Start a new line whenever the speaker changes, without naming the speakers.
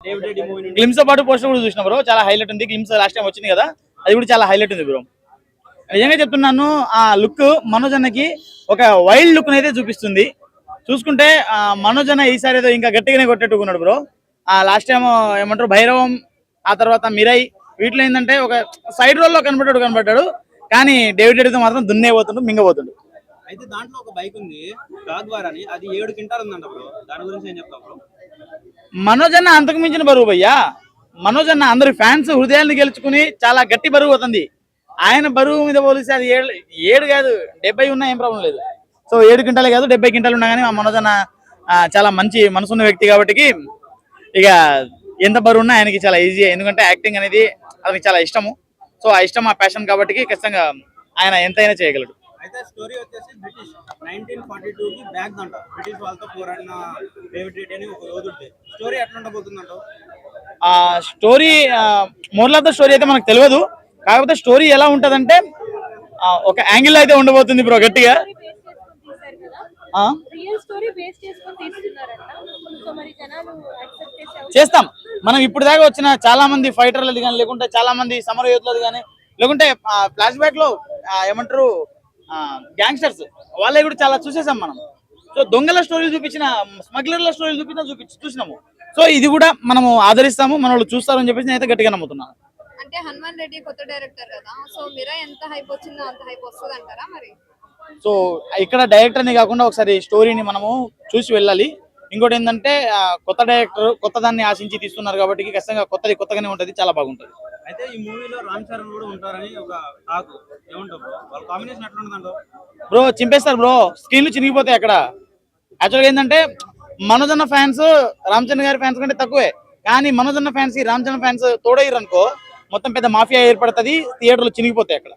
Glimpse తో పాటు poster కూడా చూసిన బ్రో, చాలా హైలైట్ ఉంది. గ్లిమ్స్ లాస్ట్ టైం వచ్చింది కదా, అది కూడా చాలా హైలైట్ ఉంది బ్రో. నిజంగా చెప్తున్నాను, ఆ లుక్ మనోజ్ అన్నకి ఒక వైల్డ్ లుక్ అయితే చూపిస్తుంది. చూసుకుంటే మనోజ్ అన్న ఈసారి ఏదో ఇంకా గట్టిగానే కొట్టేట్టుకున్నాడు బ్రో. ఆ లాస్ట్ టైం ఏమంటారు భైరవం, ఆ తర్వాత మిరై, వీటిలో ఏంటంటే ఒక సైడ్ రోల్ లో కనబడ్డాడు. కానీ డేవిడ్ రెడ్డితో మాత్రం దున్నే మింగబోతుండు.
అయితే దాంట్లో ఒక బైక్ ఉంది జాగ్వార్ అని, అది 7 క్వింటాలు ఉందంట బ్రో. దాని గురించి ఏం చెప్తావు బ్రో?
మనోజ్ అన్న అంతకు మించిన బరువు భయ్యా. మనోజ్ అన్న అందరి ఫ్యాన్స్ హృదయాన్ని గెలుచుకుని చాలా గట్టి బరువు అవుతుంది. ఆయన బరువు మీద పోలిస్తే అది 7 కాదు 70 ఉన్నా ఏం ప్రాబ్లం లేదు. సో 7 క్వింటాలే కాదు 70 క్వింటాలు ఉన్నా కానీ మనోజ్ అన్న చాలా మంచి మనసున్న వ్యక్తి కాబట్టి ఇక ఎంత బరువు ఉన్నా ఆయనకి చాలా ఈజీ. ఎందుకంటే యాక్టింగ్ అనేది అతనికి చాలా ఇష్టము. సో ఆ ఇష్టం, ఆ ప్యాషన్ కాబట్టి ఖచ్చితంగా ఆయన ఎంతైనా చేయగలడు.
అయితే స్టోరీ వచ్చేసి బ్రిటిష్ 1942 కి బ్యాక్ దంట, బ్రిటిష్ వాళ్ళతో పోరాడిన డేవిడ్ రెడ్డి అని ఒక యోధుడు. స్టోరీ ఎట్లా ఉండబోతుందంట?
ఆ story moral of the story అయితే మనకు తెలియదు. కాకపోతే స్టోరీ ఎలా ఉంటదంటే ఒక యాంగిల్ అయితే ఉండబోతుంది బ్రో గట్టిగా. చేస్తాం మనం. ఇప్పుడు దాకా వచ్చిన చాలా మంది ఫైటర్లది కానీ, లేకుంటే చాలా మంది సమర యోధులది కానీ, లేకుంటే ఫ్లాష్ బ్యాక్ లో ఏమంటారు గ్యాంగ్స్టర్స్ వాళ్ళే కూడా చాలా చూసేసాం మనం. సో దొంగల స్టోరీలు చూపించిన, స్మగ్లర్ల స్టోరీలు చూసినాము. సో ఇది కూడా మనము ఆదరిస్తాము, మన వాళ్ళు చూస్తారని చెప్పేసి నేనైతే గట్టిగా నమ్ముతున్నాను.
అంటే హనుమాన్ రెడ్డి కొత్త డైరెక్టర్ కదా, సో మీరా ఎంత హైప్ వచ్చిందో అంత హైప్ వస్తుంది అంటారా మరి?
సో ఇక్కడ డైరెక్టర్ని కాకుండా ఒకసారి స్టోరీని మనము చూసి వెళ్ళాలి. ఇంకోటి ఏంటంటే కొత్త డైరెక్టర్ కొత్త దాన్ని ఆశించి తీస్తున్నారు కాబట్టి ఖచ్చితంగా కొత్తగానే ఉంటుంది, చాలా బాగుంటుంది.
అయితే ఈ మూవీలో రామ్ చరణ్ కూడా ఉంటారని ఒక టాక్, ఏమంటావు బ్రో? వాళ్ళ కాంబినేషన్ ఎట్లా ఉంటుందంటో?
బ్రో చింపేస్తారు బ్రో, స్క్రీన్లు చినిగిపోతాయి అక్కడ. యాక్చువల్గా ఏంటంటే మనోజ్ అన్న ఫ్యాన్స్ రామ్ చరణ్ గారి ఫ్యాన్స్ కంటే తక్కువే, కానీ మనోజ్ అన్న ఫ్యాన్స్ కి రామ్ చరణ్ ఫ్యాన్స్ తోడయ్యారు అనుకో, మొత్తం పెద్ద మాఫియా ఏర్పడుతుంది, థియేటర్లు చినిగిపోతాయి అక్కడ.